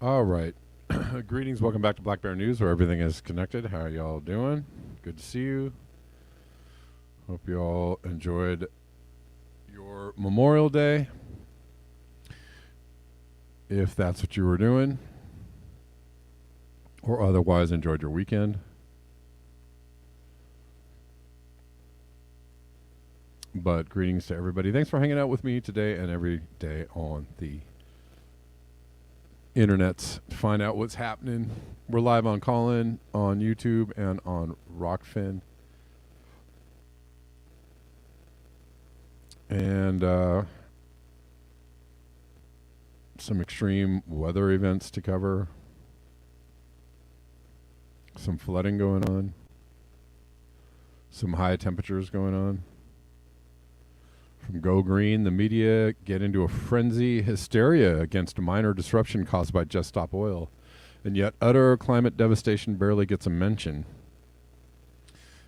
All right. Greetings. Welcome back to Black Bear News, where everything is connected. How are y'all doing? Good to see you. Hope you all enjoyed your Memorial Day, if that's what you were doing, or otherwise enjoyed your weekend. But greetings to everybody. Thanks for hanging out with me today and every day on the internets to find out what's happening. We're live on Callin, on YouTube, and on Rockfin. And some extreme weather events to cover. Some flooding going on. Some high temperatures going on. From Go Green, the media get into a frenzy hysteria against minor disruption caused by Just Stop Oil. And yet utter climate devastation barely gets a mention.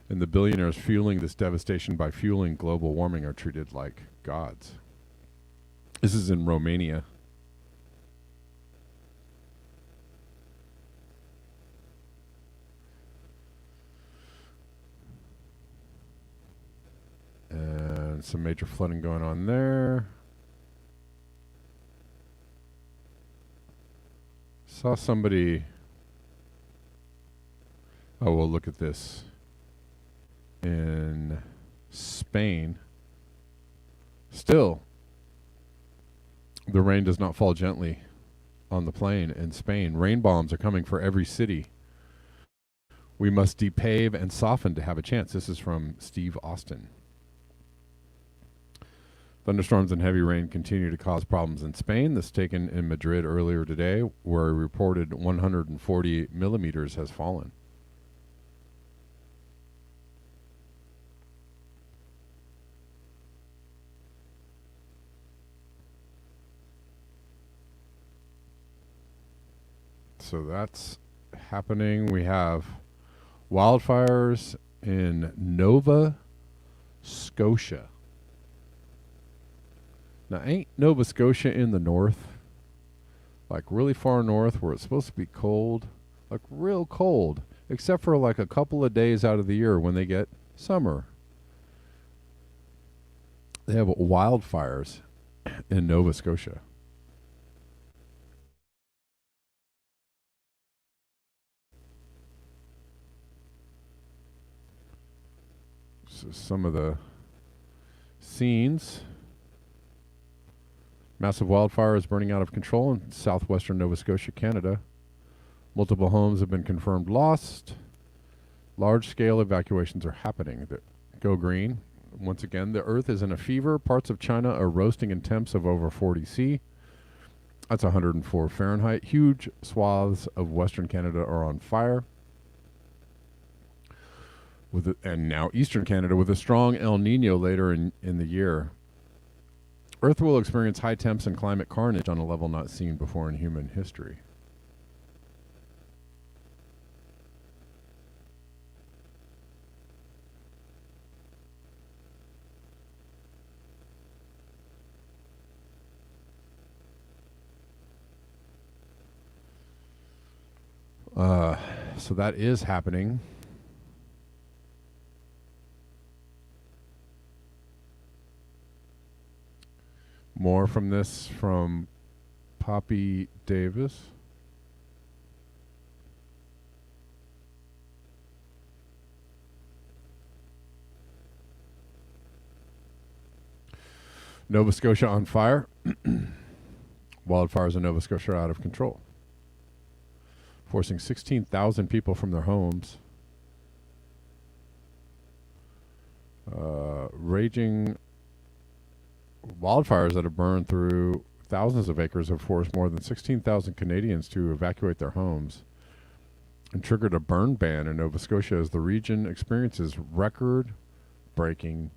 And the billionaires fueling this devastation by fueling global warming are treated like gods. This is in Romania. And some major flooding going on there. Saw somebody. Oh, well, look at this. In Spain, still, the rain does not fall gently on the plain in Spain. Rain bombs are coming for every city. We must depave and soften to have a chance. This is from Steve Austin. Thunderstorms and heavy rain continue to cause problems in Spain. This taken in Madrid earlier today, where a reported 140 millimeters has fallen. So that's happening. We have wildfires in Nova Scotia. Now, ain't Nova Scotia in the north? Like really far north where it's supposed to be cold? Like real cold. Except for like a couple of days out of the year when they get summer. They have wildfires in Nova Scotia. So some of the scenes. Massive wildfires burning out of control in southwestern Nova Scotia, Canada. Multiple homes have been confirmed lost. Large-scale evacuations are happening. Go Green. Once again, the earth is in a fever. Parts of China are roasting in temps of over 40 C. That's 104 Fahrenheit. Huge swaths of Western Canada are on fire. And now Eastern Canada with a strong El Nino later in the year. Earth will experience high temps and climate carnage on a level not seen before in human history. So that is happening. More from this from Poppy Davis. Nova Scotia on fire. Wildfires in Nova Scotia are out of control, forcing 16,000 people from their homes. Raging wildfires that have burned through thousands of acres have forced more than 16,000 Canadians to evacuate their homes and triggered a burn ban in Nova Scotia as the region experiences record-breaking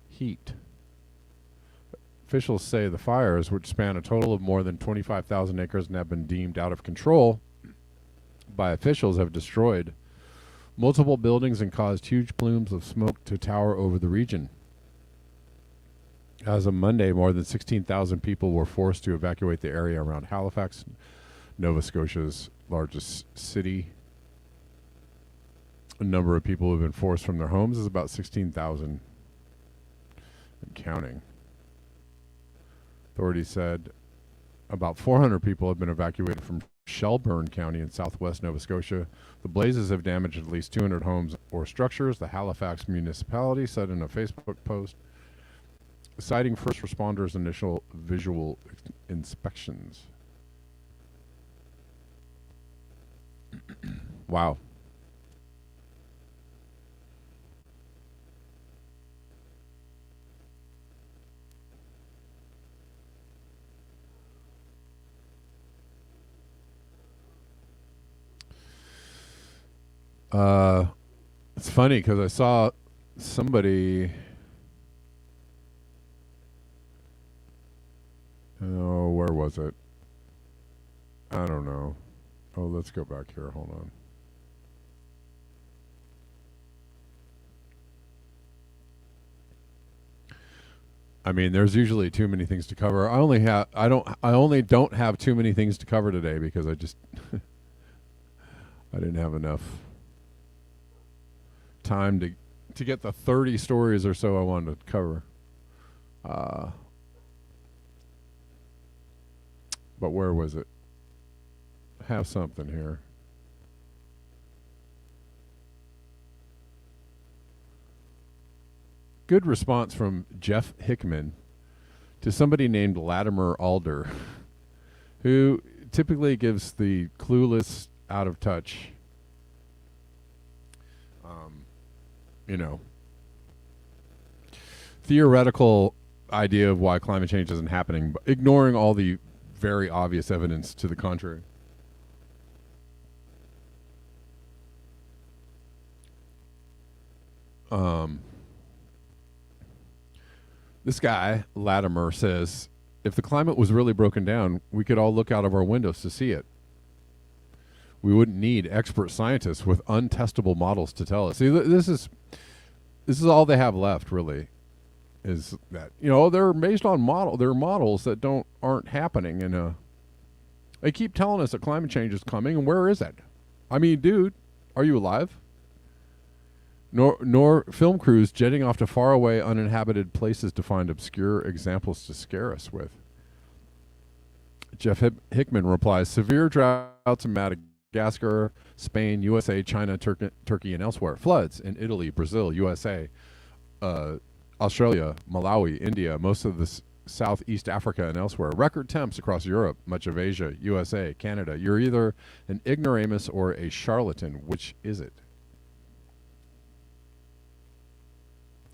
heat. Officials say the fires, which span a total of more than 25,000 acres and have been deemed out of control by officials, have destroyed multiple buildings and caused huge plumes of smoke to tower over the region. As of Monday, more than 16,000 people were forced to evacuate the area around Halifax, Nova Scotia's largest city. The number of people who have been forced from their homes is about 16,000 and counting. Authorities said about 400 people have been evacuated from Shelburne County in southwest Nova Scotia. The blazes have damaged at least 200 homes or structures, the Halifax municipality said in a Facebook post, citing first responders' initial visual inspections. Wow. It's funny because I saw somebody. Oh, where was it? I don't know. Oh, let's go back here. Hold on. I mean, there's usually too many things to cover. I only don't have too many things to cover today because I just I didn't have enough time to get the 30 stories or so I wanted to cover. But where was it? I have something here. Good response from Jeff Hickman to somebody named Latimer Alder, who typically gives the clueless, out of touch, theoretical idea of why climate change isn't happening, but ignoring all the very obvious evidence to the contrary. This guy, Latimer, says, if the climate was really broken down, we could all look out of our windows to see it. We wouldn't need expert scientists with untestable models to tell us. See, this is all they have left, really, is that, they're based on they're models that aren't happening. And they keep telling us that climate change is coming, and where is it? I mean, dude, are you alive? Nor film crews jetting off to faraway, uninhabited places to find obscure examples to scare us with. Jeff Hickman replies, severe droughts in Madagascar, Spain, USA, China, Turkey, and elsewhere. Floods in Italy, Brazil, USA, Australia, Malawi, India, most of the Southeast Africa, and elsewhere. Record temps across Europe, much of Asia, USA, Canada. You're either an ignoramus or a charlatan. Which is it?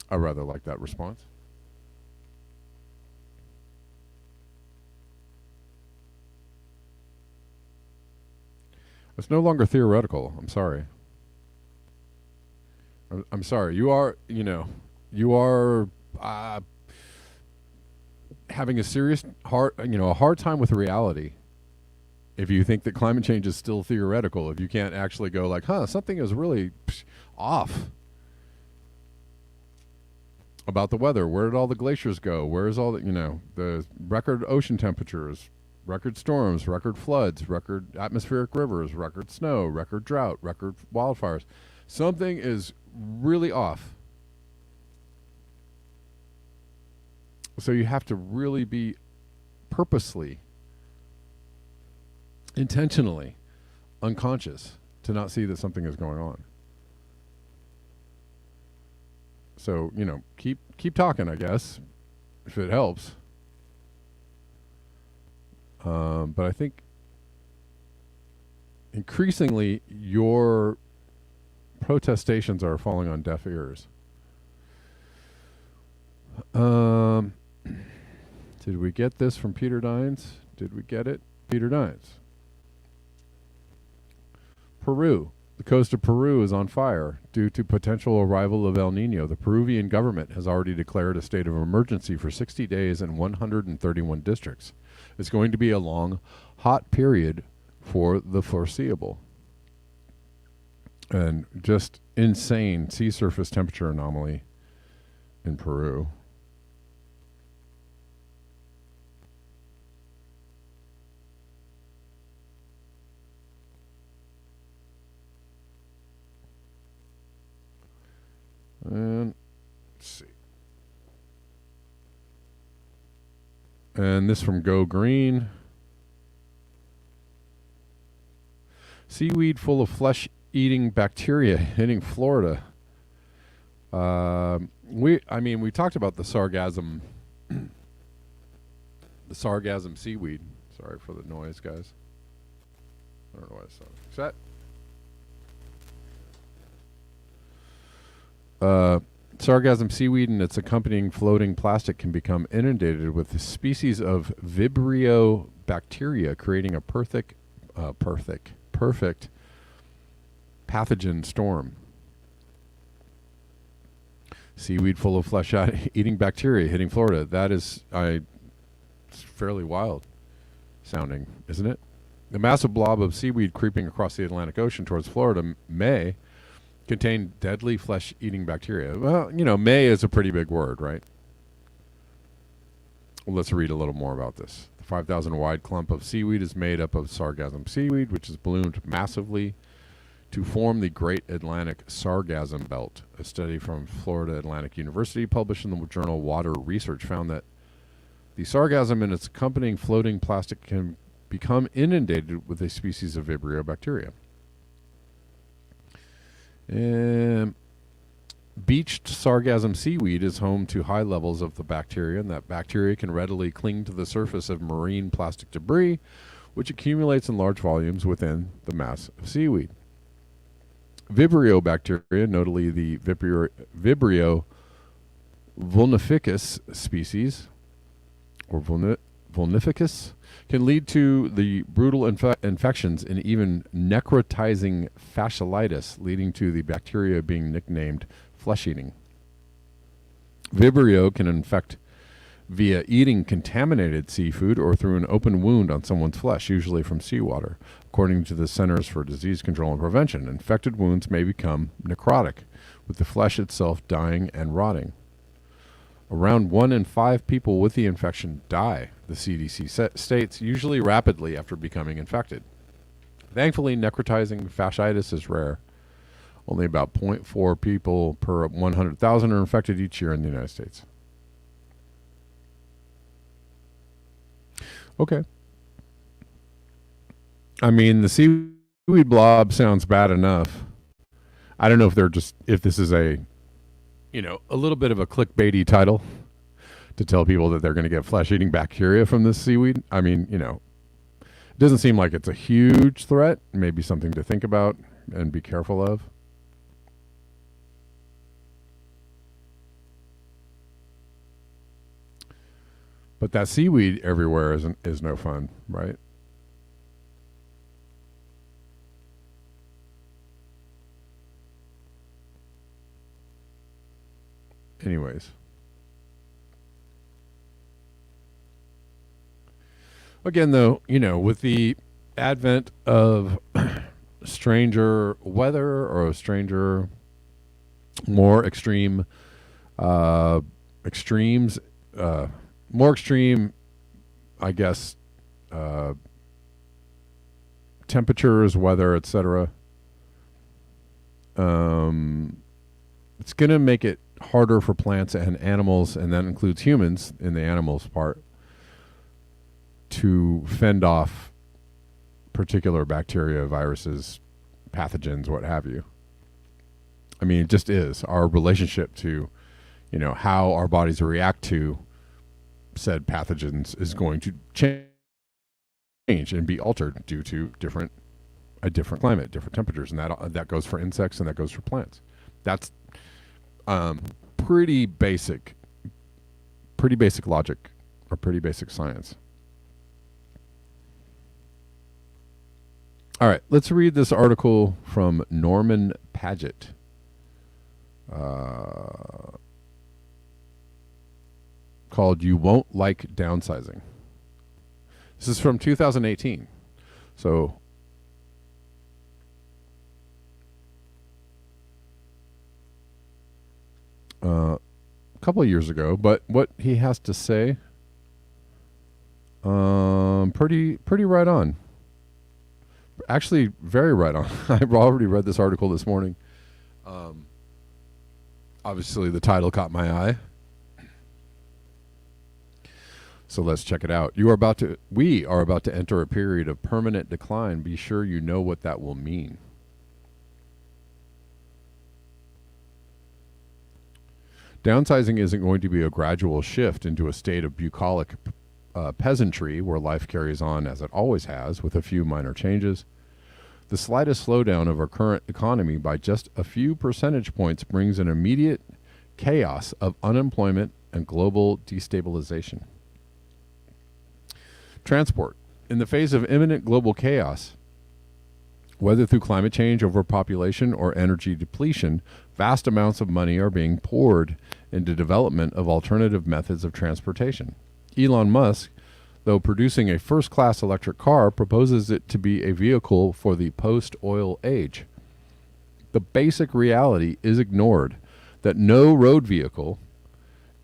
I rather like that response. It's no longer theoretical. I'm sorry. I'm sorry. You are having a serious a hard time with reality. If you think that climate change is still theoretical, if you can't actually go like, something is really off about the weather. Where did all the glaciers go? Where's all the record ocean temperatures, record storms, record floods, record atmospheric rivers, record snow, record drought, record wildfires. Something is really off. So you have to really be purposely, intentionally unconscious to not see that something is going on. So, keep talking, I guess, if it helps. But I think increasingly your protestations are falling on deaf ears. Did we get this from Peter Dines? Did we get it? Peter Dines. Peru. The coast of Peru is on fire due to potential arrival of El Nino. The Peruvian government has already declared a state of emergency for 60 days in 131 districts. It's going to be a long, hot period for the foreseeable. And just insane sea surface temperature anomaly in Peru. And let's see. And this from Go Green. Seaweed full of flesh-eating bacteria hitting Florida. We talked about the sargassum, seaweed. Sorry for the noise, guys. I don't know why it's not. Set. Sargassum seaweed and its accompanying floating plastic can become inundated with a species of Vibrio bacteria, creating a perfect pathogen storm. Seaweed full of flesh-eating bacteria hitting Florida. That is, it's fairly wild sounding, isn't it? The massive blob of seaweed creeping across the Atlantic Ocean towards Florida may contain deadly flesh-eating bacteria. Well, may is a pretty big word, right? Well, let's read a little more about this. The 5,000-wide clump of seaweed is made up of sargassum seaweed, which is ballooned massively to form the Great Atlantic Sargassum Belt. A study from Florida Atlantic University published in the journal Water Research found that the sargassum and its accompanying floating plastic can become inundated with a species of Vibrio bacteria. Beached sargassum seaweed is home to high levels of the bacteria, and that bacteria can readily cling to the surface of marine plastic debris, which accumulates in large volumes within the mass of seaweed. Vibrio bacteria, notably the Vibrio vulnificus species, or vulnificus, can lead to the brutal infections and even necrotizing fasciitis, leading to the bacteria being nicknamed flesh-eating. Vibrio can infect via eating contaminated seafood or through an open wound on someone's flesh, usually from seawater. According to the Centers for Disease Control and Prevention, infected wounds may become necrotic, with the flesh itself dying and rotting. Around 1 in 5 people with the infection die, the CDC states, usually rapidly after becoming infected. Thankfully, necrotizing fasciitis is rare. Only about 0.4 people per 100,000 are infected each year in the United States. Okay. I mean, the seaweed blob sounds bad enough. I don't know if this is a little bit of a clickbaity title to tell people that they're going to get flesh-eating bacteria from this seaweed. I mean, it doesn't seem like it's a huge threat. Maybe something to think about and be careful of. But that seaweed everywhere is no fun, right? Anyways. Again, though, with the advent of stranger weather or stranger, more extreme extremes, more extreme, I guess, temperatures, weather, etc. It's going to make it harder for plants and animals, and that includes humans in the animals part, to fend off particular bacteria, viruses, pathogens, what have you. I mean, it just is. Our relationship to, how our bodies react to said pathogens is going to change and be altered due to a different climate, different temperatures, and that goes for insects and that goes for plants. That's pretty basic logic are pretty basic science. All right, let's read this article from Norman Paget. Called "You Won't Like Downsizing." This is from 2018. So a couple of years ago, but what he has to say, pretty right on. Actually, very right on. I've already read this article this morning. Obviously, the title caught my eye. So let's check it out. We are about to enter a period of permanent decline. Be sure you know what that will mean. Downsizing isn't going to be a gradual shift into a state of bucolic peasantry where life carries on as it always has, with a few minor changes. The slightest slowdown of our current economy by just a few percentage points brings an immediate chaos of unemployment and global destabilization. Transport. In the face of imminent global chaos, whether through climate change, overpopulation, or energy depletion, vast amounts of money are being poured into development of alternative methods of transportation. Elon Musk, though producing a first-class electric car, proposes it to be a vehicle for the post-oil age. The basic reality is ignored that no road vehicle,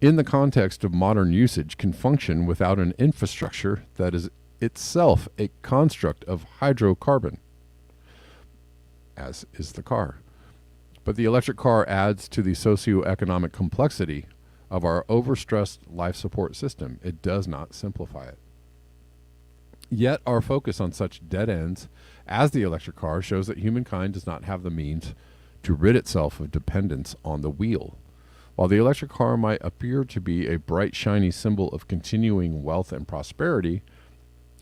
in the context of modern usage, can function without an infrastructure that is itself a construct of hydrocarbon, as is the car. But the electric car adds to the socioeconomic complexity of our overstressed life support system. It does not simplify it. Yet our focus on such dead ends as the electric car shows that humankind does not have the means to rid itself of dependence on the wheel. While the electric car might appear to be a bright, shiny symbol of continuing wealth and prosperity,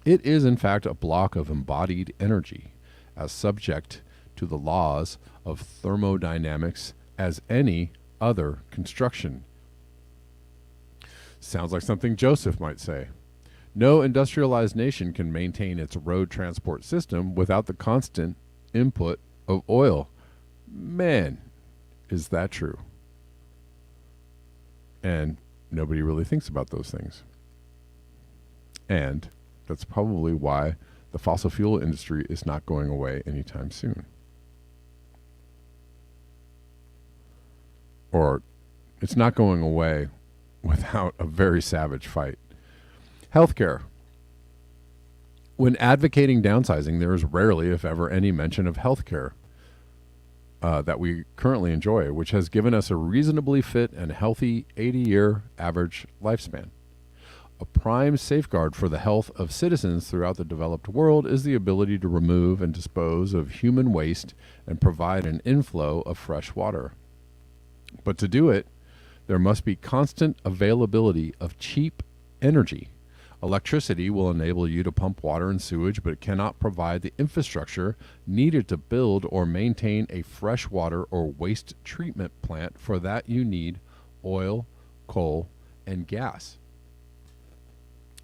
it is in fact a block of embodied energy, as subject to the laws of thermodynamics as any other construction. Sounds like something Joseph might say. No industrialized nation can maintain its road transport system without the constant input of oil. Man, is that true? And nobody really thinks about those things. And that's probably why the fossil fuel industry is not going away anytime soon. Or it's not going away without a very savage fight. Healthcare. When advocating downsizing, there is rarely, if ever, any mention of healthcare that we currently enjoy, which has given us a reasonably fit and healthy 80-year average lifespan. A prime safeguard for the health of citizens throughout the developed world is the ability to remove and dispose of human waste and provide an inflow of fresh water. But to do it, there must be constant availability of cheap energy. Electricity will enable you to pump water and sewage, but it cannot provide the infrastructure needed to build or maintain a freshwater or waste treatment plant. For that, you need oil, coal, and gas.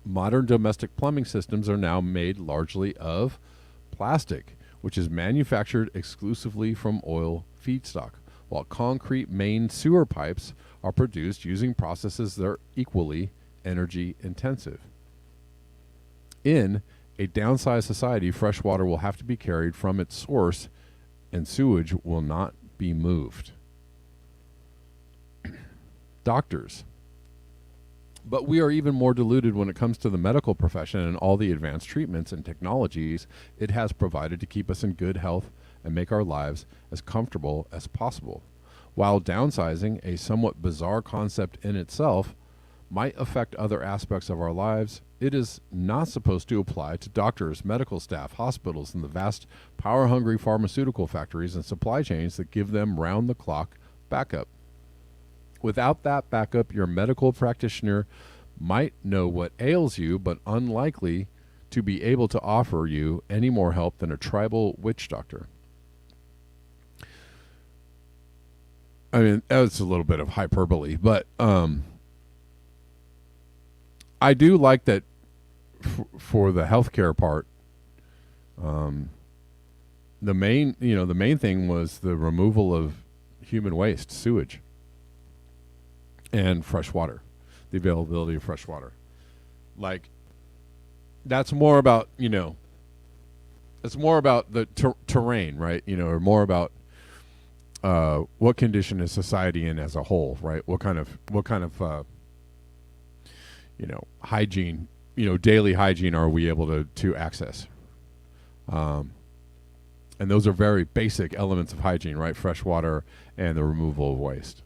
Modern domestic plumbing systems are now made largely of plastic, which is manufactured exclusively from oil feedstock, while concrete main sewer pipes are produced using processes that are equally energy intensive. In a downsized society, fresh water will have to be carried from its source, and sewage will not be moved. Doctors. But we are even more deluded when it comes to the medical profession and all the advanced treatments and technologies it has provided to keep us in good health and make our lives as comfortable as possible. While downsizing, a somewhat bizarre concept in itself, might affect other aspects of our lives, it is not supposed to apply to doctors, medical staff, hospitals, and the vast power-hungry pharmaceutical factories and supply chains that give them round-the-clock backup. Without that backup, your medical practitioner might know what ails you, but unlikely to be able to offer you any more help than a tribal witch doctor. I mean, that's a little bit of hyperbole, but I do like that for the healthcare part. The main thing was the removal of human waste, sewage, and fresh water, the availability of fresh water. Like, that's more about, it's more about the terrain, right? Or more about what condition is society in as a whole, right? What kind of hygiene, daily hygiene are we able to access? And those are very basic elements of hygiene, right? Fresh water and the removal of waste,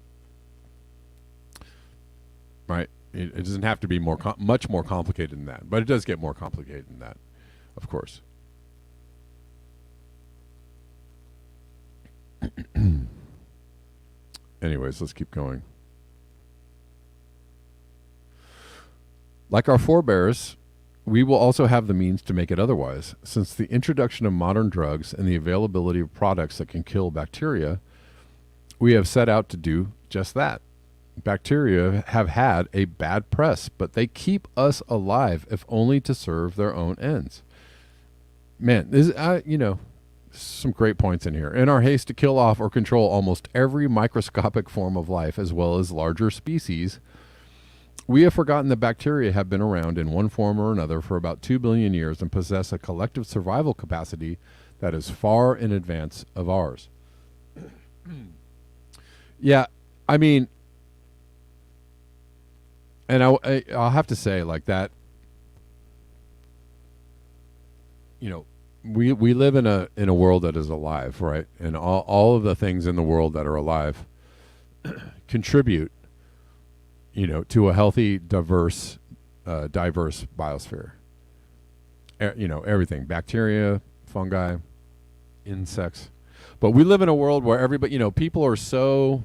right? It doesn't have to be much more complicated than that, but it does get more complicated than that, of course. Anyways, let's keep going. Like our forebears, we will also have the means to make it otherwise. Since the introduction of modern drugs and the availability of products that can kill bacteria, we have set out to do just that. Bacteria have had a bad press, but they keep us alive, if only to serve their own ends. Man, some great points in here. In our haste to kill off or control almost every microscopic form of life, as well as larger species, we have forgotten that bacteria have been around in one form or another for about 2 billion years and possess a collective survival capacity that is far in advance of ours. Yeah, I mean, and I'll have to say, like, that, we live in a world that is alive, right? And all of the things in the world that are alive contribute, to a healthy, diverse biosphere. Everything: bacteria, fungi, insects. But we live in a world where everybody, people are so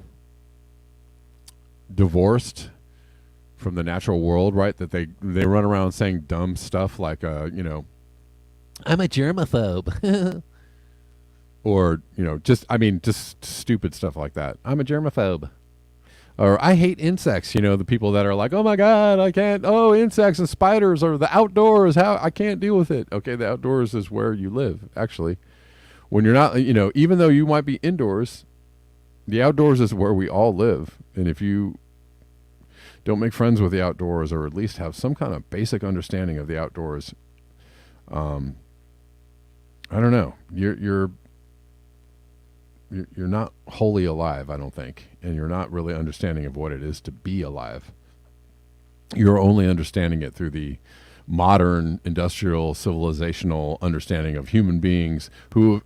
divorced from the natural world, right? That they run around saying dumb stuff like, I'm a germaphobe. Or, just stupid stuff like that. I'm a germaphobe. Or I hate insects, the people that are like, oh my God, I can't, insects and spiders or the outdoors, how I can't deal with it. Okay, the outdoors is where you live, actually. When you're not, even though you might be indoors, the outdoors is where we all live. And if you don't make friends with the outdoors, or at least have some kind of basic understanding of the outdoors, I don't know, you're not wholly alive, I don't think, and you're not really understanding of what it is to be alive. You're only understanding it through the modern industrial civilizational understanding of human beings who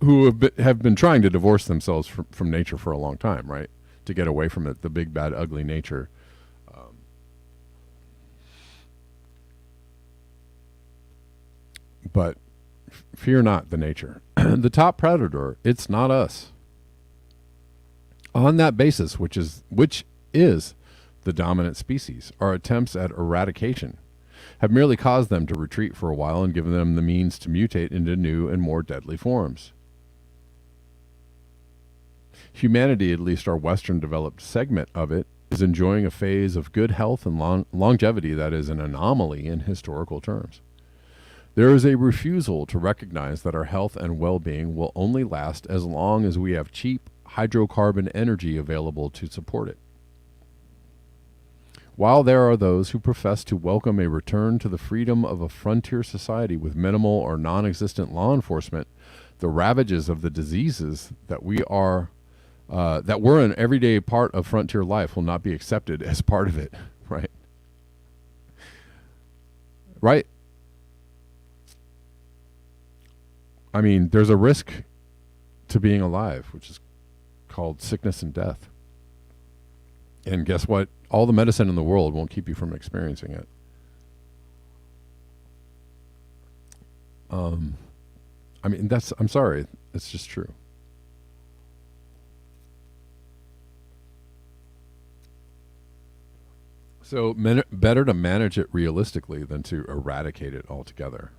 have been trying to divorce themselves from nature for a long time, right? To get away from it, the big bad ugly nature. But fear not the nature. The top predator, it's not us. On that basis, which is the dominant species, our attempts at eradication have merely caused them to retreat for a while and given them the means to mutate into new and more deadly forms. Humanity, at least our Western developed segment of it, is enjoying a phase of good health and longevity that is an anomaly in historical terms. There is a refusal to recognize that our health and well-being will only last as long as we have cheap hydrocarbon energy available to support it. While there are those who profess to welcome a return to the freedom of a frontier society with minimal or non-existent law enforcement, the ravages of the diseases that were an everyday part of frontier life will not be accepted as part of it, right? Right? I mean, there's a risk to being alive, which is called sickness and death. And guess what? All the medicine in the world won't keep you from experiencing it. I'm sorry. It's just true. So better to manage it realistically than to eradicate it altogether.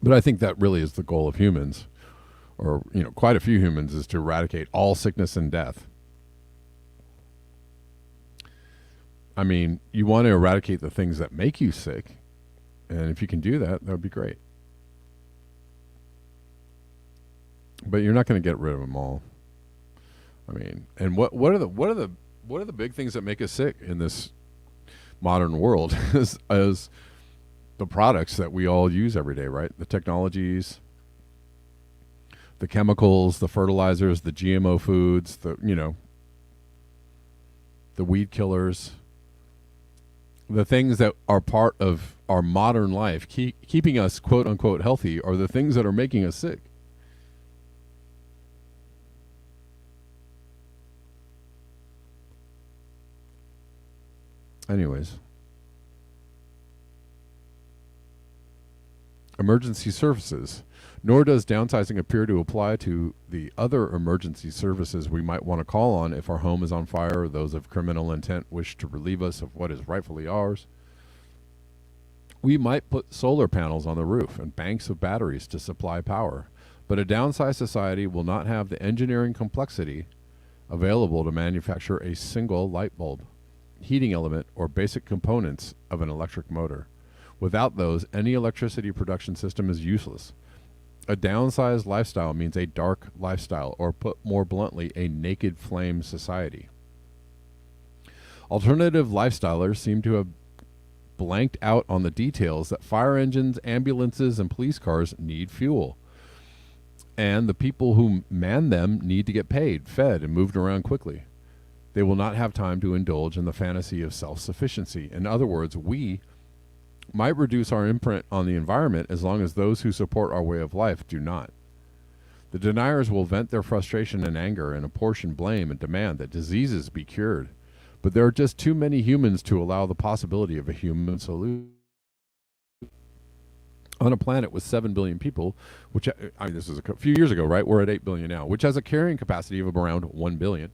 But I think that really is the goal of humans, or quite a few humans, is to eradicate all sickness and death. I mean, you want to eradicate the things that make you sick, and if you can do that, that would be great. But you're not going to get rid of them all. I mean, and what are the big things that make us sick in this modern world? as the products that we all use every day, right? The technologies, the chemicals, the fertilizers, the GMO foods, the weed killers, the things that are part of our modern life, keeping us quote unquote healthy, are the things that are making us sick. Anyways, emergency services. Nor does downsizing appear to apply to the other emergency services we might want to call on if our home is on fire or those of criminal intent wish to relieve us of what is rightfully ours. We might put solar panels on the roof and banks of batteries to supply power, but a downsized society will not have the engineering complexity available to manufacture a single light bulb, heating element, or basic components of an electric motor. Without those, any electricity production system is useless. A downsized lifestyle means a dark lifestyle, or put more bluntly, a naked flame society. Alternative lifestylers seem to have blanked out on the details that fire engines, ambulances, and police cars need fuel. And the people who man them need to get paid, fed, and moved around quickly. They will not have time to indulge in the fantasy of self-sufficiency. In other words, we might reduce our imprint on the environment as long as those who support our way of life do not. The deniers will vent their frustration and anger and apportion blame and demand that diseases be cured. But there are just too many humans to allow the possibility of a human solution. On a planet with 7 billion people, which, I mean, this is a few years ago, right? We're at 8 billion now, which has a carrying capacity of around 1 billion.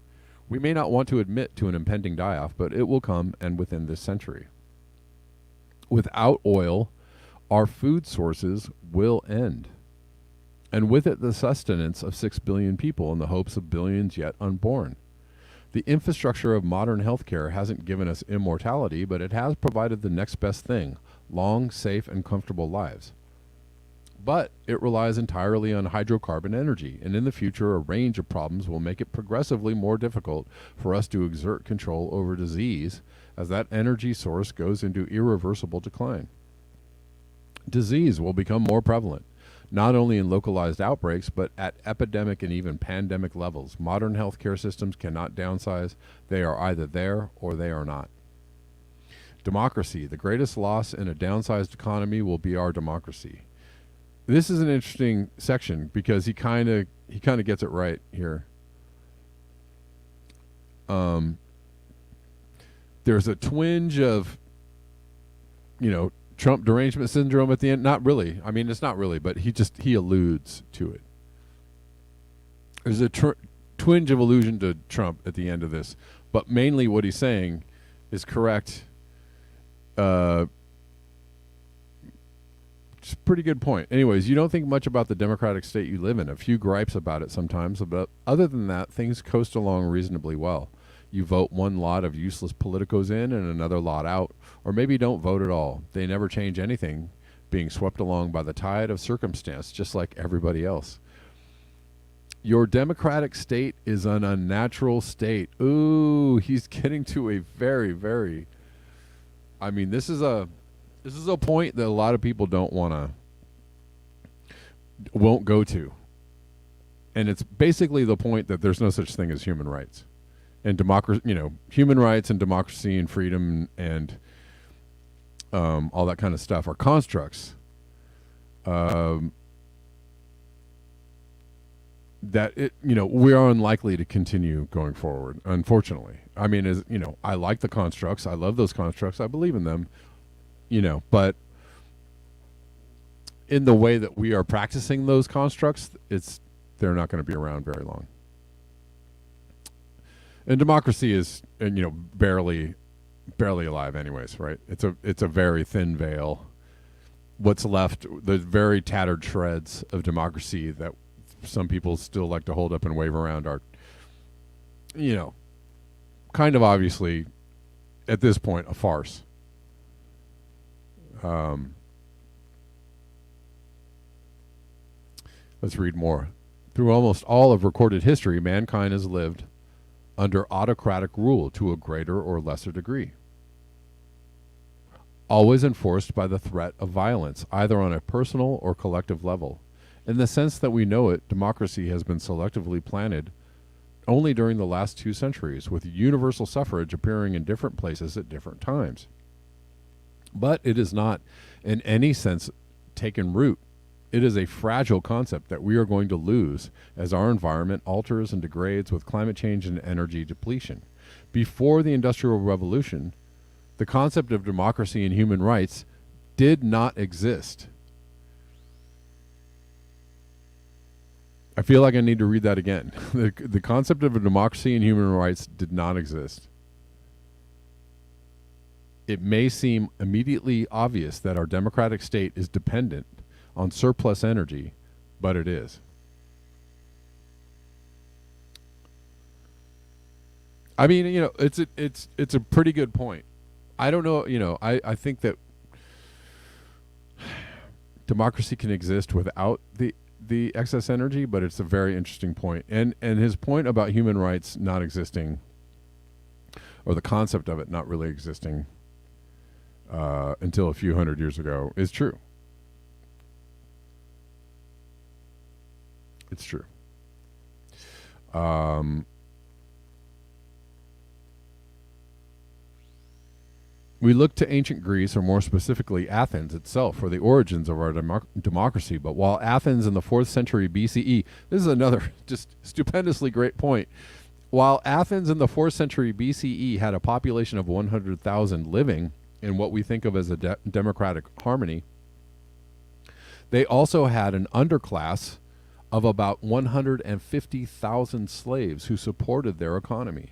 We may not want to admit to an impending die-off, but it will come, and within this century. Without oil, our food sources will end, and with it the sustenance of 6 billion people and the hopes of billions yet unborn. The infrastructure of modern healthcare hasn't given us immortality, but it has provided the next best thing: long, safe, and comfortable lives. But it relies entirely on hydrocarbon energy, and in the future a range of problems will make it progressively more difficult for us to exert control over disease as that energy source goes into irreversible decline. Disease will become more prevalent, not only in localized outbreaks, but at epidemic and even pandemic levels. Modern healthcare systems cannot downsize. They are either there or they are not. Democracy. The greatest loss in a downsized economy will be our democracy. This is an interesting section because he kind of gets it right here. There's a twinge of, Trump derangement syndrome at the end. Not really. I mean, it's not really, but he alludes to it. There's a twinge of allusion to Trump at the end of this, but mainly what he's saying is correct. It's a pretty good point. Anyways, you don't think much about the democratic state you live in. A few gripes about it sometimes, but other than that, things coast along reasonably well. You vote one lot of useless politicos in and another lot out, or maybe don't vote at all. They never change anything, being swept along by the tide of circumstance, just like everybody else. Your democratic state is an unnatural state. Ooh, he's getting to a very, very... I mean, this is a point that a lot of people won't go to. And it's basically the point that there's no such thing as human rights. And democracy, human rights and democracy and freedom and all that kind of stuff are constructs that we are unlikely to continue going forward, unfortunately. I mean, I like the constructs. I love those constructs. I believe in them, but in the way that we are practicing those constructs, they're not going to be around very long. And democracy is, barely alive anyways, right? It's a very thin veil. What's left, the very tattered shreds of democracy that some people still like to hold up and wave around are, kind of obviously at this point, a farce. Let's read more. Through almost all of recorded history, mankind has lived under autocratic rule to a greater or lesser degree, always enforced by the threat of violence, either on a personal or collective level. In the sense that we know it, democracy has been selectively planted only during the last 2 centuries, with universal suffrage appearing in different places at different times. But it is not, in any sense, taken root. It is a fragile concept that we are going to lose as our environment alters and degrades with climate change and energy depletion. Before the Industrial Revolution, the concept of democracy and human rights did not exist. I feel like I need to read that again. The concept of a democracy and human rights did not exist. It may seem immediately obvious that our democratic state is dependent on surplus energy, but it is. I mean, it's a pretty good point. I don't know, I think that democracy can exist without the excess energy, but it's a very interesting point. And his point about human rights not existing, or the concept of it not really existing until a few hundred years ago, is true. It's true. We look to ancient Greece, or more specifically Athens itself, for the origins of our democracy. But while Athens in the 4th century BCE, this is another just stupendously great point. While Athens in the 4th century BCE had a population of 100,000 living in what we think of as a democratic harmony, they also had an underclass of about 150,000 slaves who supported their economy.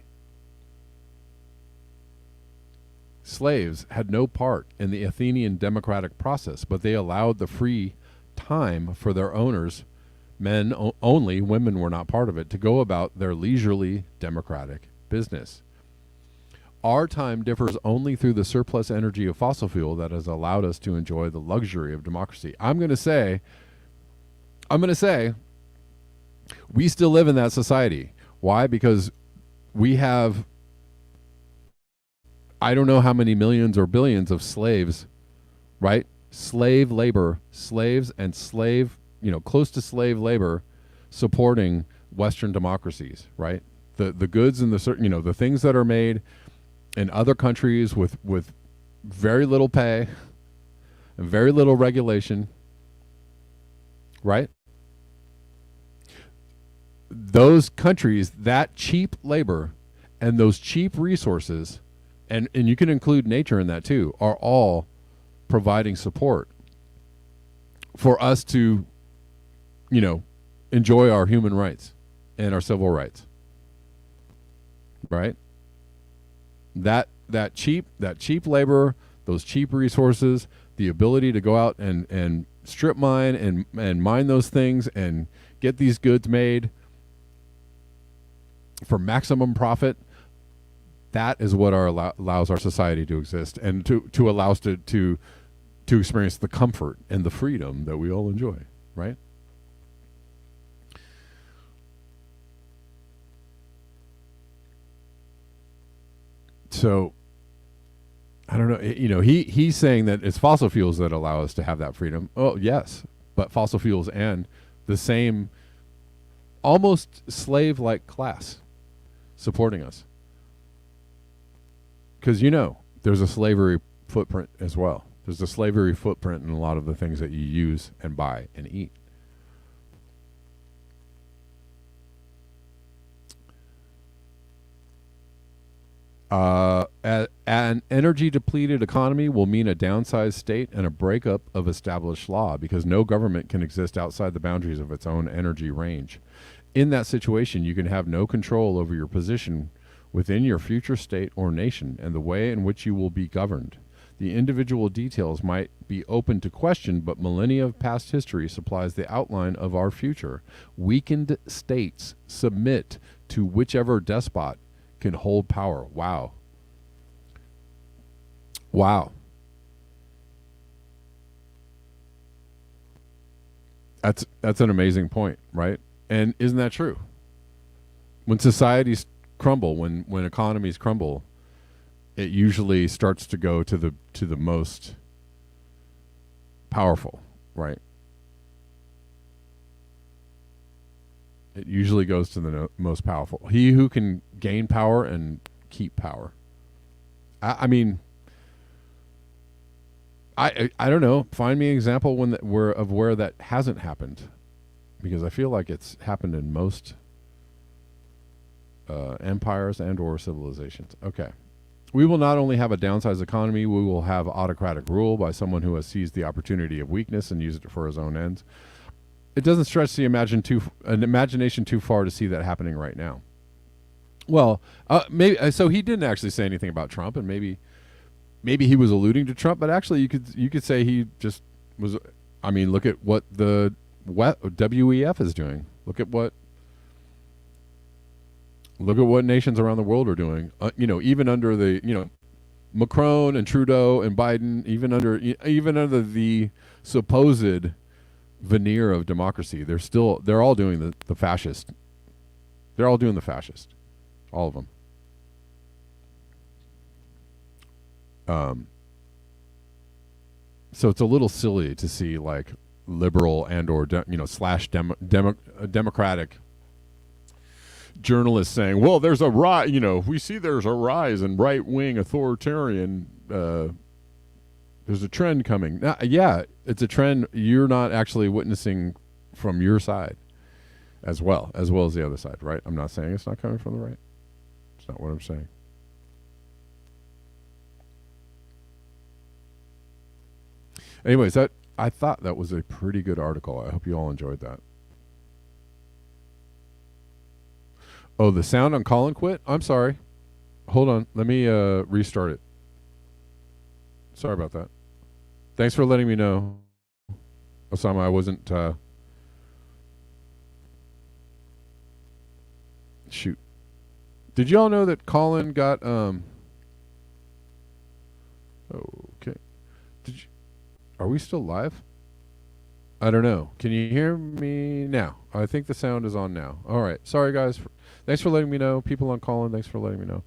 Slaves had no part in the Athenian democratic process, but they allowed the free time for their owners, men only, women were not part of it, to go about their leisurely democratic business. Our time differs only through the surplus energy of fossil fuel that has allowed us to enjoy the luxury of democracy. I'm going to say, we still live in that society. Why? Because we have, I don't know how many millions or billions of slaves, right? Slave labor, slaves and slave, close to slave labor supporting Western democracies, right? The goods and the things that are made in other countries with very little pay and very little regulation, right? Those countries, that cheap labor and those cheap resources, and you can include nature in that too, are all providing support for us to, enjoy our human rights and our civil rights. Right? That cheap labor, those cheap resources, the ability to go out and strip mine and mine those things and get these goods made for maximum profit, that is what allows our society to exist and to allow us to experience the comfort and the freedom that we all enjoy, right? So, I don't know. He's saying that it's fossil fuels that allow us to have that freedom. Oh, yes, but fossil fuels and the same almost slave-like class supporting us. Because there's a slavery footprint as well. There's a slavery footprint in a lot of the things that you use and buy and eat. An energy-depleted economy will mean a downsized state and a breakup of established law, because no government can exist outside the boundaries of its own energy range. In that situation, you can have no control over your position within your future state or nation and the way in which you will be governed. The individual details might be open to question, but millennia of past history supplies the outline of our future. Weakened states submit to whichever despot can hold power. Wow. Wow. That's an amazing point, right? And isn't that true? When societies crumble, when economies crumble, it usually starts to go to the most powerful, right? It usually goes to the most powerful. He who can gain power and keep power. I mean, I don't know. Find me an example where that hasn't happened, because I feel like it's happened in most empires and or civilizations. Okay. We will not only have a downsized economy, we will have autocratic rule by someone who has seized the opportunity of weakness and used it for his own ends. It doesn't stretch the imagination too far to see that happening right now. Well, maybe so. He didn't actually say anything about Trump, and maybe he was alluding to Trump, but actually you could say he just was. I mean, look at what the WEF is doing. Look at what nations around the world are doing. Even under the Macron and Trudeau and Biden, even under the supposed veneer of democracy, they're all doing the fascist. They're all doing the fascist, all of them. So it's a little silly to see like liberal and or democratic journalists saying, "Well, there's a rise. We see there's a rise in right wing authoritarian. There's a trend coming." Now, yeah, it's a trend you're not actually witnessing from your side, as well as the other side, right? I'm not saying it's not coming from the right. It's not what I'm saying. Anyways, I thought that was a pretty good article. I hope you all enjoyed that. Oh, the sound on Colin quit? I'm sorry. Hold on. Let me restart it. Sorry about that. Thanks for letting me know, Osama. I wasn't... Shoot. Did you all know that Colin got... Okay. Are we still live? I don't know. Can you hear me now? I think the sound is on now. All right. Sorry, guys. Thanks for letting me know. People on Colin, thanks for letting me know.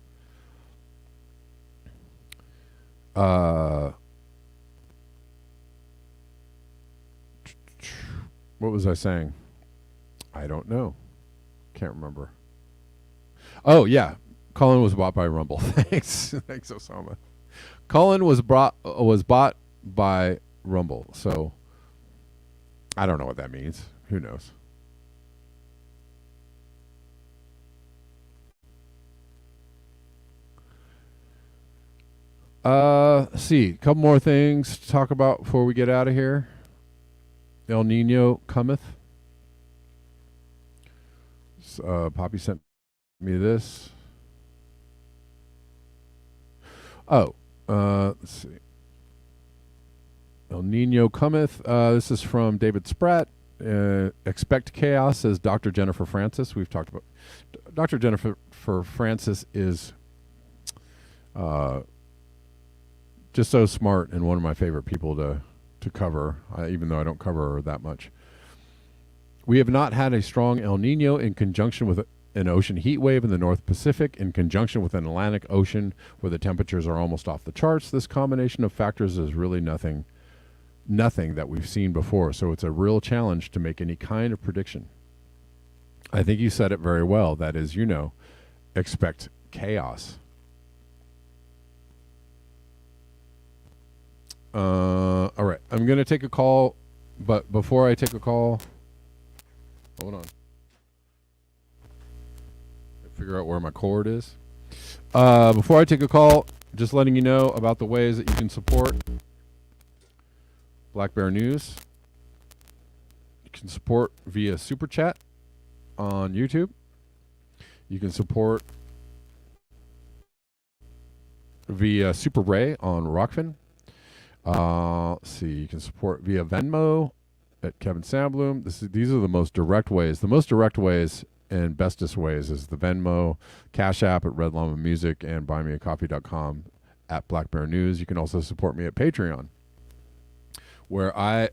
What was I saying? I don't know. Can't remember. Oh, yeah. Colin was bought by Rumble. Thanks. Thanks, Osama. Colin was bought by Rumble. So I don't know what that means. Who knows? Let's see. A couple more things to talk about before we get out of here. El Nino cometh. Poppy sent me this. Oh, let's see. El Nino cometh. This is from David Spratt. Expect chaos, says Dr. Jennifer Francis. We've talked about Dr. Jennifer Francis is just so smart and one of my favorite people to cover, even though I don't cover her that much. We have not had a strong El Nino in conjunction with an ocean heat wave in the North Pacific, in conjunction with an Atlantic Ocean where the temperatures are almost off the charts. This combination of factors is really nothing that we've seen before, so it's a real challenge to make any kind of prediction. I think you said it very well. That is, expect chaos. All right, I'm going to take a call, but before I take a call, hold on. Figure out where my cord is. Before I take a call, just letting you know about the ways that you can support Black Bear News. You can support via Super Chat on YouTube. You can support via Super Ray on Rockfin. Let's see. You can support via Venmo at Kevin Sandblum. These are the most direct ways. The most direct ways and bestest ways is the Venmo, Cash App at Red Llama Music, and buymeacoffee.com at Black Bear News. You can also support me at Patreon, where I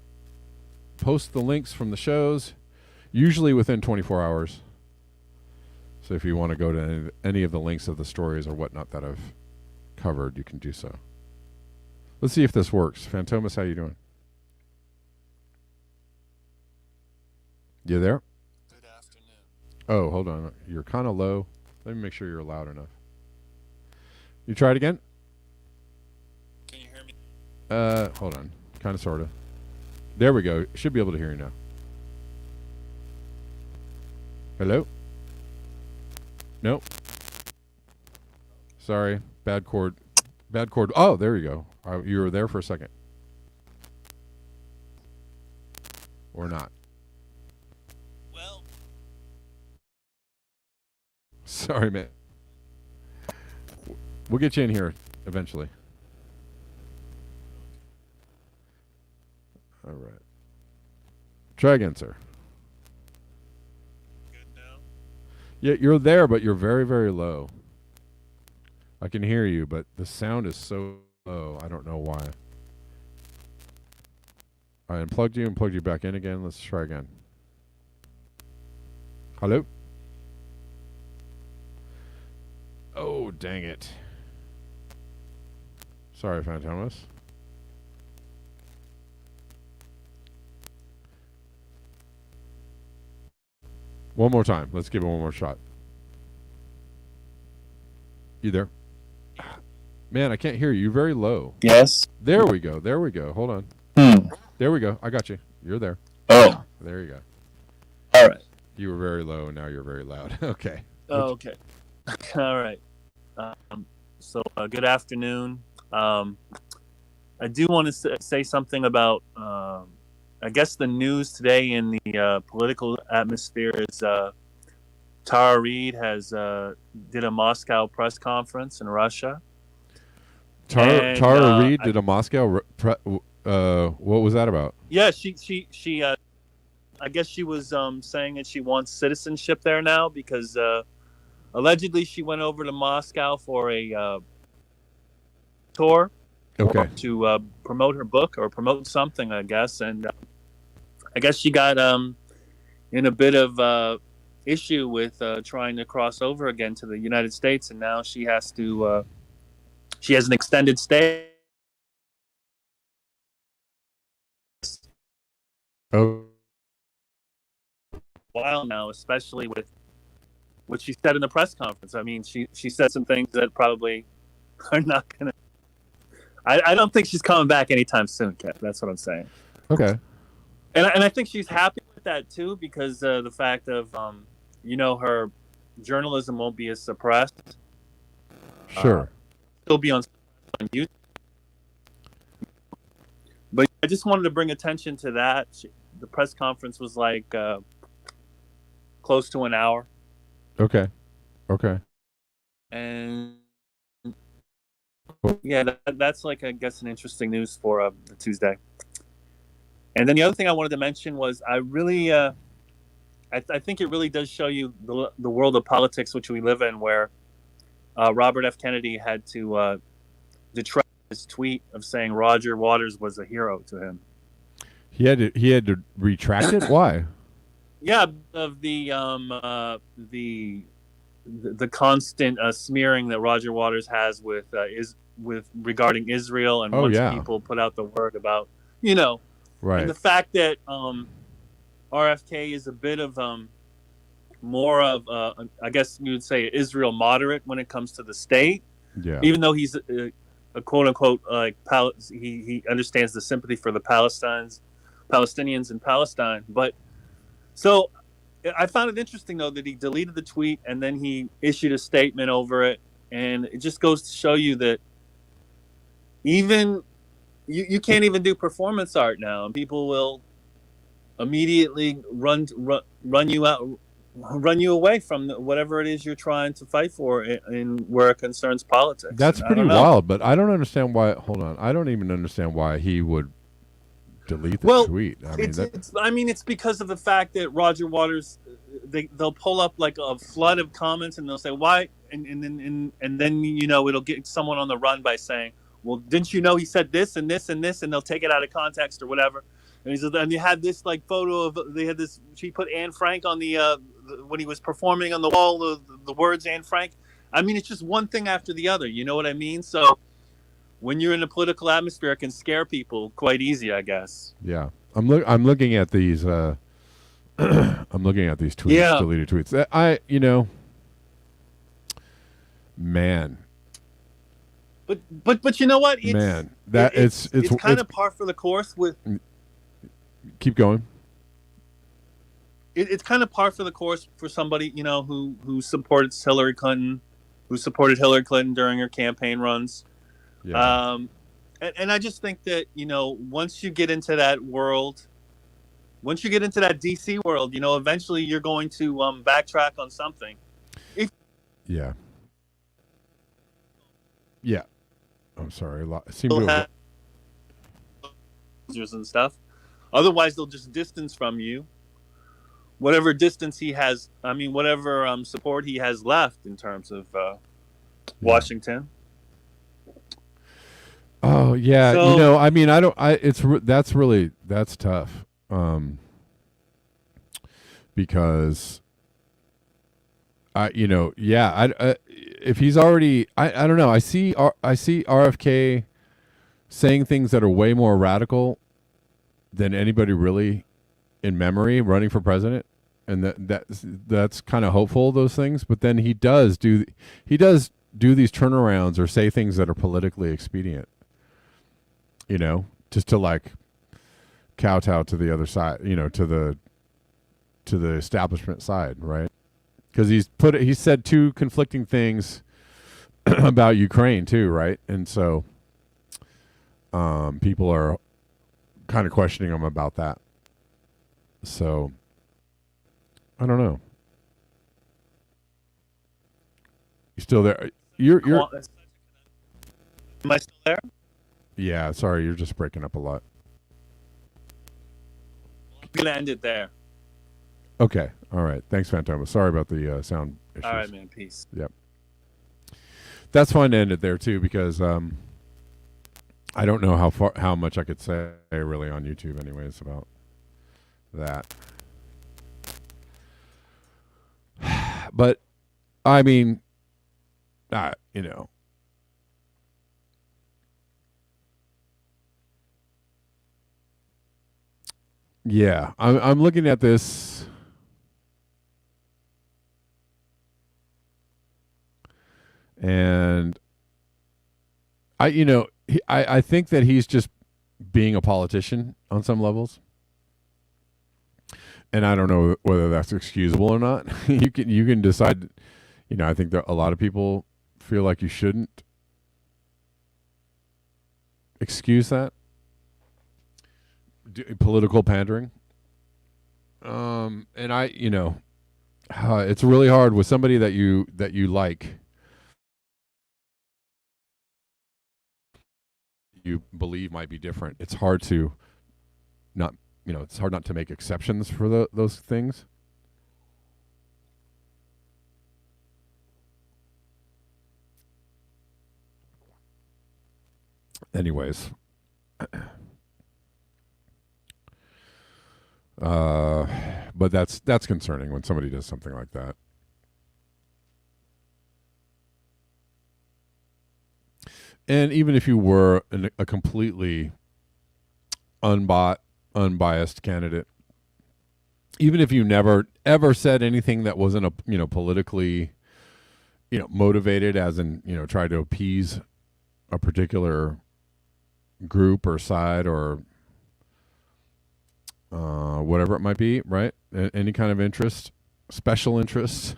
post the links from the shows, usually within 24 hours. So if you want to go to any of the links of the stories or whatnot that I've covered, you can do so. Let's see if this works. Fantomas, how you doing? You there? Good afternoon. Oh, hold on. You're kind of low. Let me make sure you're loud enough. You try it again? Can you hear me? Hold on. Kind of, sort of. There we go. Should be able to hear you now. Hello? Nope. Sorry. Bad cord. Bad cord. Oh, there you go. You were there for a second. Or not. Well, Sorry, man. We'll get you in here eventually. All right. Try again, sir. good now. Yeah, you're there, but you're very, very low. I can hear you, but the sound is so low. I don't know why. I unplugged you and plugged you back in again. Let's try again. Hello? Oh, dang it. Sorry, Fantomas. One more time. Let's give it one more shot. You there? Man, I can't hear you. You're very low. Yes. There we go. There we go. Hold on. There we go. I got you. You're there. Oh. There you go. All right. You were very low, and now you're very loud. Okay. Oh, okay. All right. Good afternoon. I do want to say something about, I guess, the news today in the political atmosphere is Tara Reid has did a Moscow press conference in Russia. Tara Reid did a Moscow. What was that about? Yeah, she I guess she was saying that she wants citizenship there now because allegedly she went over to Moscow for a tour. Okay. To promote her book or promote something, I guess, and I guess she got in a bit of issue with trying to cross over again to the United States, and now she has to. She has an extended stay. Oh. While now, especially with what she said in the press conference. I mean, she said some things that probably are not going to. I don't think she's coming back anytime soon, Kev. That's what I'm saying. Okay. And I think she's happy with that, too, because the fact of, her journalism won't be as suppressed. Sure. Still be on YouTube. But I just wanted to bring attention to that. The press conference was like close to an hour. Okay. And yeah, that's like, I guess, an interesting news for the Tuesday. And then the other thing I wanted to mention was I really, I think it really does show you the world of politics which we live in, where Robert F. Kennedy had to detract his tweet of saying Roger Waters was a hero to him. He had to retract it. Why? Yeah, of the constant smearing that Roger Waters has with regarding Israel, and once people put out the word about right, and the fact that RFK is a bit of more of I guess you would say Israel moderate when it comes to the state. Yeah. Even though he's a quote unquote he understands the sympathy for the Palestinians in Palestine, but so I found it interesting though that he deleted the tweet and then he issued a statement over it, and it just goes to show you that even you can't even do performance art now, and people will immediately run you away from whatever it is you're trying to fight for in where it concerns politics. That's pretty wild, but I don't understand why. Hold on, I don't even understand why he would delete the Well, tweet. I mean, it's because of the fact that Roger Waters, they'll pull up like a flood of comments and they'll say why, and then it'll get someone on the run by saying, well, didn't you know he said this and this and this, and they'll take it out of context or whatever. And he said, and you had this like photo of they had this. She put Anne Frank on the when he was performing on the wall, the words Anne Frank. I mean, it's just one thing after the other. You know what I mean? So when you're in a political atmosphere, it can scare people quite easy, I guess. yeah. I'm looking at these. I'm looking at these tweets, Yeah. deleted tweets. Man. But you know what? It's kind of par for the course with. Keep going. It's kind of par for the course for somebody who supported Hillary Clinton, during her campaign runs. Yeah. And I just think that once you get into that world, once you get into that DC world, eventually you're going to backtrack on something. Yeah. I'm sorry. And stuff. Otherwise, they'll just distance from you. Whatever distance he has, whatever support he has left in terms of Washington. Oh yeah, So, that's tough. Because if he's already, I don't know. I see RFK saying things that are way more radical than anybody really in memory running for president, and that's kind of hopeful, those things. But then he does do these turnarounds or say things that are politically expedient, just to like kowtow to the other side, to the establishment side, right? Because he said two conflicting things about Ukraine too, right? And so people are kind of questioning him about that. So I don't know. You still there? You're. Am I still there? Yeah. Sorry, you're just breaking up a lot. I'm gonna end it there. Okay. All right. Thanks, Fantoma. Sorry about the sound issues. All right, man. Peace. Yep. That's fine to end it there too, because I don't know how much I could say really on YouTube, anyways, about that. But I mean, yeah, I'm looking at this. And I think that he's just being a politician on some levels, and I don't know whether that's excusable or not. You can decide. I think that a lot of people feel like you shouldn't excuse that political pandering. And it's really hard with somebody that you like. You believe might be different. It's hard to not, it's hard not to make exceptions for those things. Anyways, but that's concerning when somebody does something like that. And even if you were a completely unbiased candidate, even if you never ever said anything that wasn't politically motivated, as in try to appease a particular group or side or whatever it might be, right? Any kind of interest, special interests.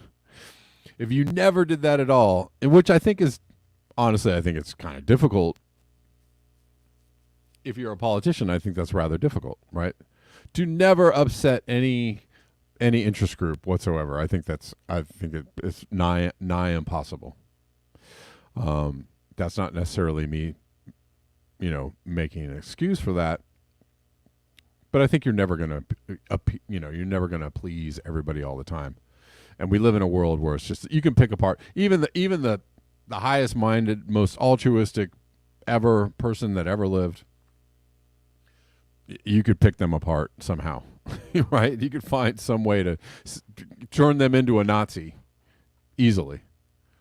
If you never did that at all, and which I think is, honestly, I think it's kind of difficult. If you're a politician, I think that's rather difficult, right? To never upset any interest group whatsoever. I think it's nigh impossible. That's not necessarily me, making an excuse for that. But I think you're never gonna, you're never gonna please everybody all the time. And we live in a world where it's just you can pick apart even the highest minded, most altruistic ever person that ever lived. You could pick them apart somehow, right? You could find some way to turn them into a Nazi easily,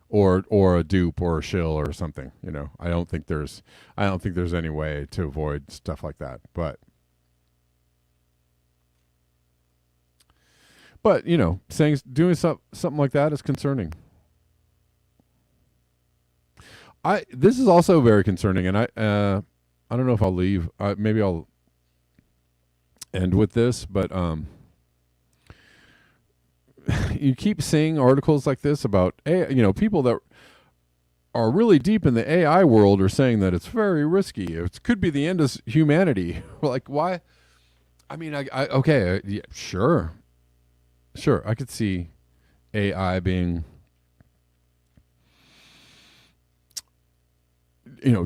or a dupe or a shill or something. I don't think there's any way to avoid stuff like that. But doing something like that is concerning. This is also very concerning, and I don't know if I'll leave. Maybe I'll end with this, but you keep seeing articles like this about people that are really deep in the AI world are saying that it's very risky. It could be the end of humanity. Like, why? I mean, okay, yeah, sure, I could see AI being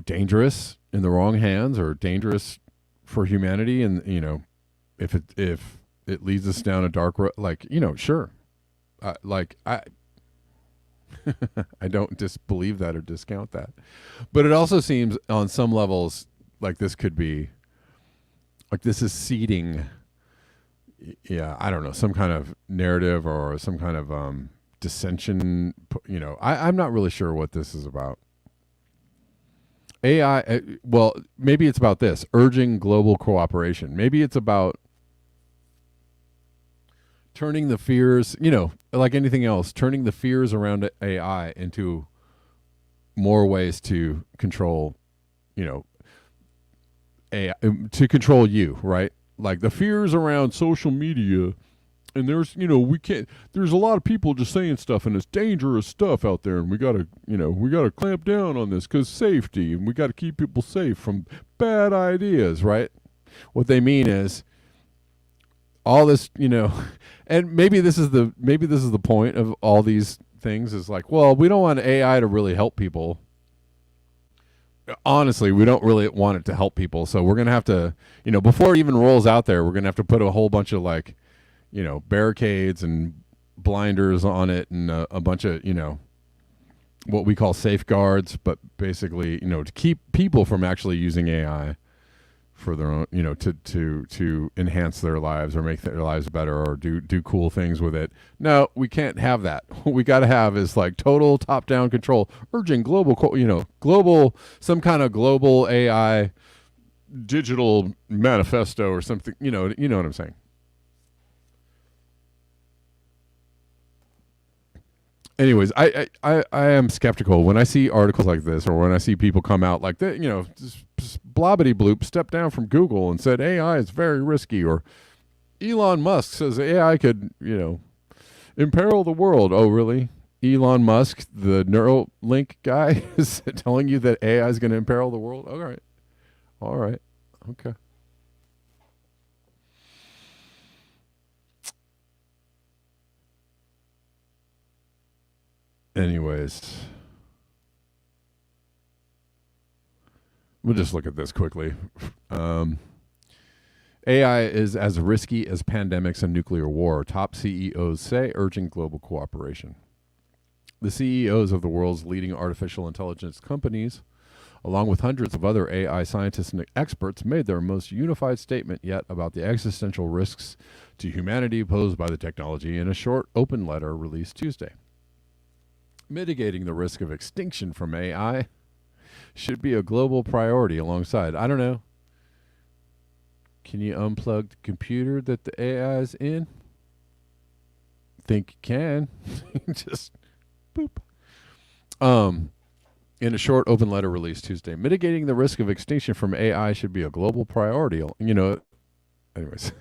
dangerous in the wrong hands, or dangerous for humanity, and if it leads us down a dark road, sure. I I don't disbelieve that or discount that. But it also seems on some levels like this could be, like this is seeding, I don't know, some kind of narrative or some kind of dissension. I'm not really sure what this is about. AI, well, maybe it's about this, urging global cooperation. Maybe it's about turning the fears, like anything else, turning the fears around AI into more ways to control, AI, to control you, right? Like the fears around social media, and there's, there's a lot of people just saying stuff, and it's dangerous stuff out there, and we gotta clamp down on this because safety, and we gotta keep people safe from bad ideas, right? What they mean is all this, and maybe this is the point of all these things is like, well, we don't want AI to really help people. Honestly, we don't really want it to help people, so we're gonna have to, before it even rolls out there, we're gonna have to put a whole bunch of barricades and blinders on it, and a bunch of what we call safeguards, but basically to keep people from actually using AI for their own, to enhance their lives or make their lives better or do cool things with it. No, we can't have that. What we got to have is like total top-down control, urging some kind of global AI digital manifesto or something. You know what I'm saying. Anyways, I am skeptical when I see articles like this, or when I see people come out like that, just blobbity bloop stepped down from Google and said AI is very risky, or Elon Musk says AI could, imperil the world. Oh, really? Elon Musk, the Neuralink guy, is telling you that AI is going to imperil the world? All right. Okay. Anyways, we'll just look at this quickly. AI is as risky as pandemics and nuclear war, top CEOs say, urging global cooperation. The CEOs of the world's leading artificial intelligence companies, along with hundreds of other AI scientists and experts, made their most unified statement yet about the existential risks to humanity posed by the technology in a short open letter released Tuesday. Mitigating the risk of extinction from AI should be a global priority alongside, I don't know, can you unplug the computer that the AI is in? Think you can. Just boop. In a short open letter released Tuesday, mitigating the risk of extinction from AI should be a global priority. Anyways.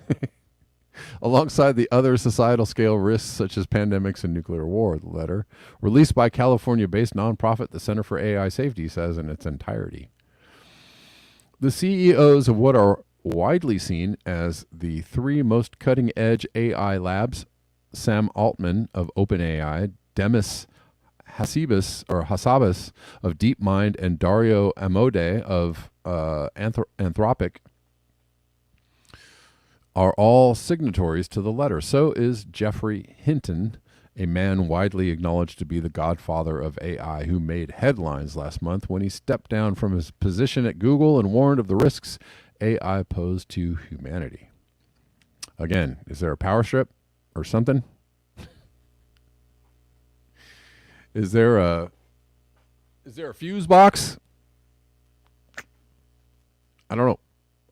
Alongside the other societal scale risks such as pandemics and nuclear war, the letter, released by California-based nonprofit the Center for AI Safety, says in its entirety. The CEOs of what are widely seen as the three most cutting-edge AI labs, Sam Altman of OpenAI, Demis Hassabis of DeepMind, and Dario Amodei of Anthropic, are all signatories to the letter. So is Jeffrey Hinton, a man widely acknowledged to be the godfather of AI, who made headlines last month when he stepped down from his position at Google and warned of the risks AI posed to humanity. Again, is there a power strip or something? Is there a fuse box? I don't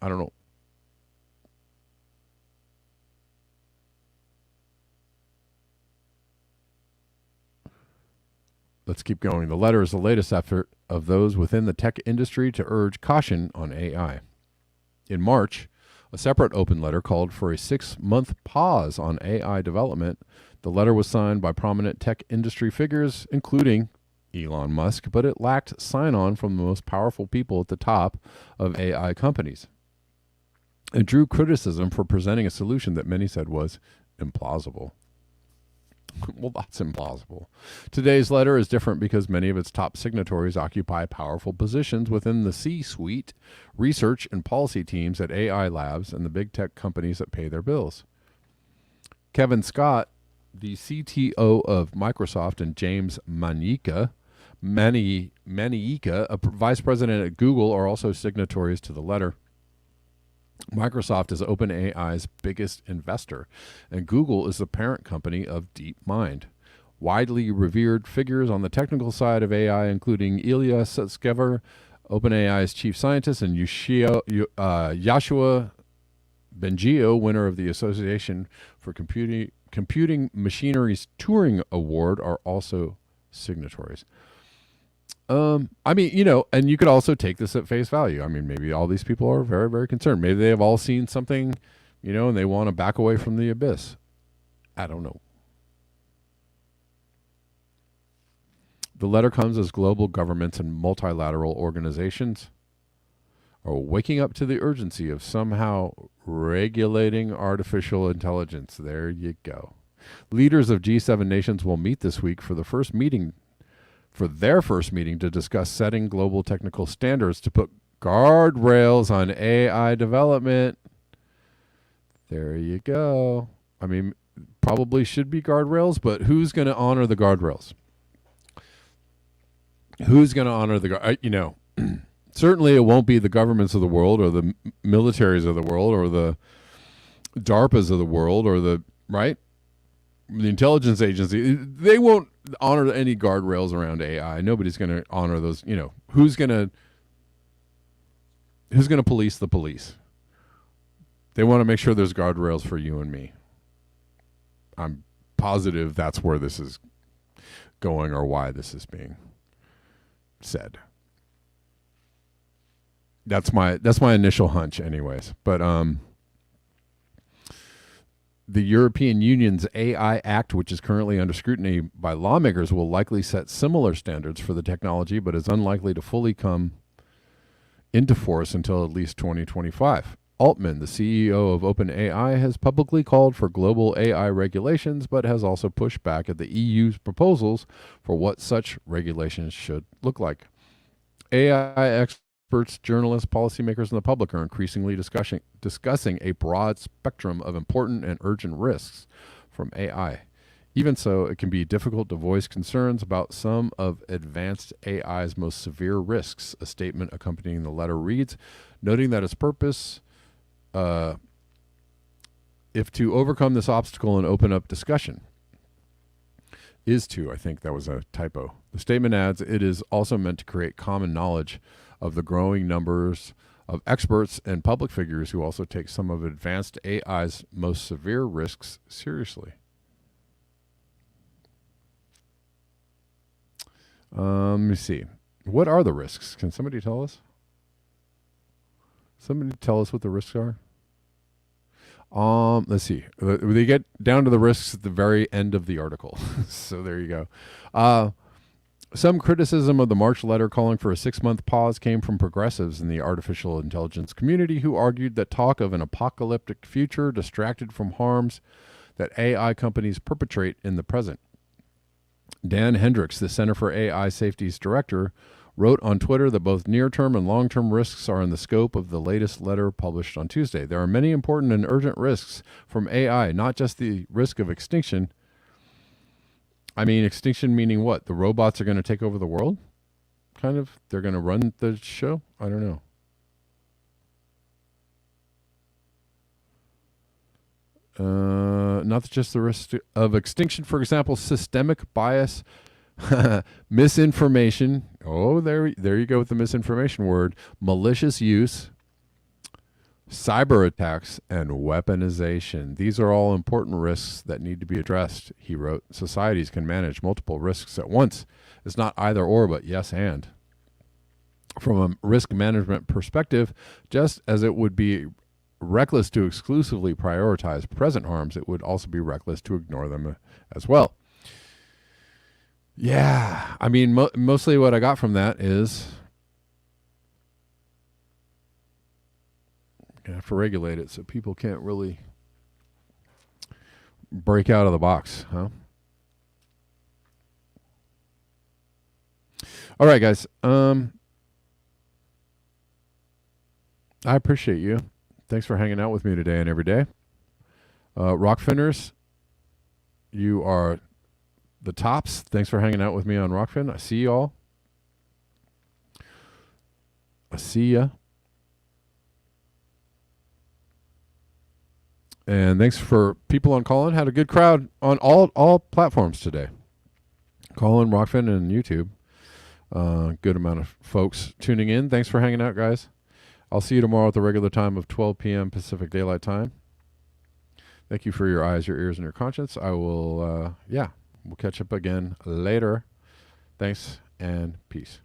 know. Let's keep going. The letter is the latest effort of those within the tech industry to urge caution on AI. In March, a separate open letter called for a 6-month pause on AI development. The letter was signed by prominent tech industry figures, including Elon Musk, but it lacked sign-on from the most powerful people at the top of AI companies. It drew criticism for presenting a solution that many said was implausible. Well, that's implausible. Today's letter is different because many of its top signatories occupy powerful positions within the C-suite, research and policy teams at AI labs and the big tech companies that pay their bills. Kevin Scott, the CTO of Microsoft, and James Manieka, a vice president at Google, are also signatories to the letter. Microsoft is OpenAI's biggest investor, and Google is the parent company of DeepMind. Widely revered figures on the technical side of AI, including Ilya Sutskever, OpenAI's chief scientist, and Joshua Bengio, winner of the Association for Computing Machinery's Turing Award, are also signatories. I mean, and you could also take this at face value. I mean, maybe all these people are very, very concerned. Maybe they have all seen something, and they want to back away from the abyss. I don't know. The letter comes as global governments and multilateral organizations are waking up to the urgency of somehow regulating artificial intelligence. There you go. Leaders of G7 nations will meet this week for their first meeting to discuss setting global technical standards to put guardrails on AI development. There you go. I mean, probably should be guardrails, but who's going to honor the guardrails? Who's going to honor the certainly it won't be the governments of the world or the militaries of the world or the DARPAs of the world or the intelligence agency. They won't honor any guardrails around AI. Nobody's going to honor those. Who's going to police the police? They want to make sure there's guardrails for you and me. I'm positive that's where this is going or why this is being said. That's my initial hunch anyways. But the European Union's AI Act, which is currently under scrutiny by lawmakers, will likely set similar standards for the technology, but is unlikely to fully come into force until at least 2025. Altman, the CEO of OpenAI, has publicly called for global AI regulations, but has also pushed back at the EU's proposals for what such regulations should look like. AI experts, journalists, policymakers, and the public are increasingly discussing a broad spectrum of important and urgent risks from AI. Even so, it can be difficult to voice concerns about some of advanced AI's most severe risks. A statement accompanying the letter reads, noting that its purpose, if to overcome this obstacle and open up discussion, I think that was a typo. The statement adds, it is also meant to create common knowledge of the growing numbers of experts and public figures who also take some of advanced AI's most severe risks seriously. Let me see. What are the risks? Can somebody tell us? Somebody tell us what the risks are? Let's see. They get down to the risks at the very end of the article. So there you go. Some criticism of the March letter calling for a 6-month pause came from progressives in the artificial intelligence community who argued that talk of an apocalyptic future distracted from harms that AI companies perpetrate in the present. Dan Hendricks, the Center for AI Safety's director, wrote on Twitter that both near-term and long-term risks are in the scope of the latest letter published on Tuesday. There are many important and urgent risks from AI, not just the risk of extinction. I mean, extinction meaning what? The robots are going to take over the world? Kind of? They're going to run the show? I don't know. Not just the risk of extinction, for example, systemic bias, misinformation. Oh, there you go with the misinformation word. Malicious use, cyber attacks, and weaponization. These are all important risks that need to be addressed, he wrote. Societies can manage multiple risks at once. It's not either or, but yes and. From a risk management perspective, just as it would be reckless to exclusively prioritize present harms, it would also be reckless to ignore them as well. Yeah, I mean, mostly what I got from that is you have to regulate it so people can't really break out of the box, huh? All right, guys. I appreciate you. Thanks for hanging out with me today and every day. Rockfinners, you are the tops. Thanks for hanging out with me on Rockfin. I see y'all. I see ya. And thanks for people on Callin. Had a good crowd on all platforms today. Callin, Rockfin, and YouTube. Good amount of folks tuning in. Thanks for hanging out, guys. I'll see you tomorrow at the regular time of 12 p.m. Pacific Daylight Time. Thank you for your eyes, your ears, and your conscience. I will, we'll catch up again later. Thanks and peace.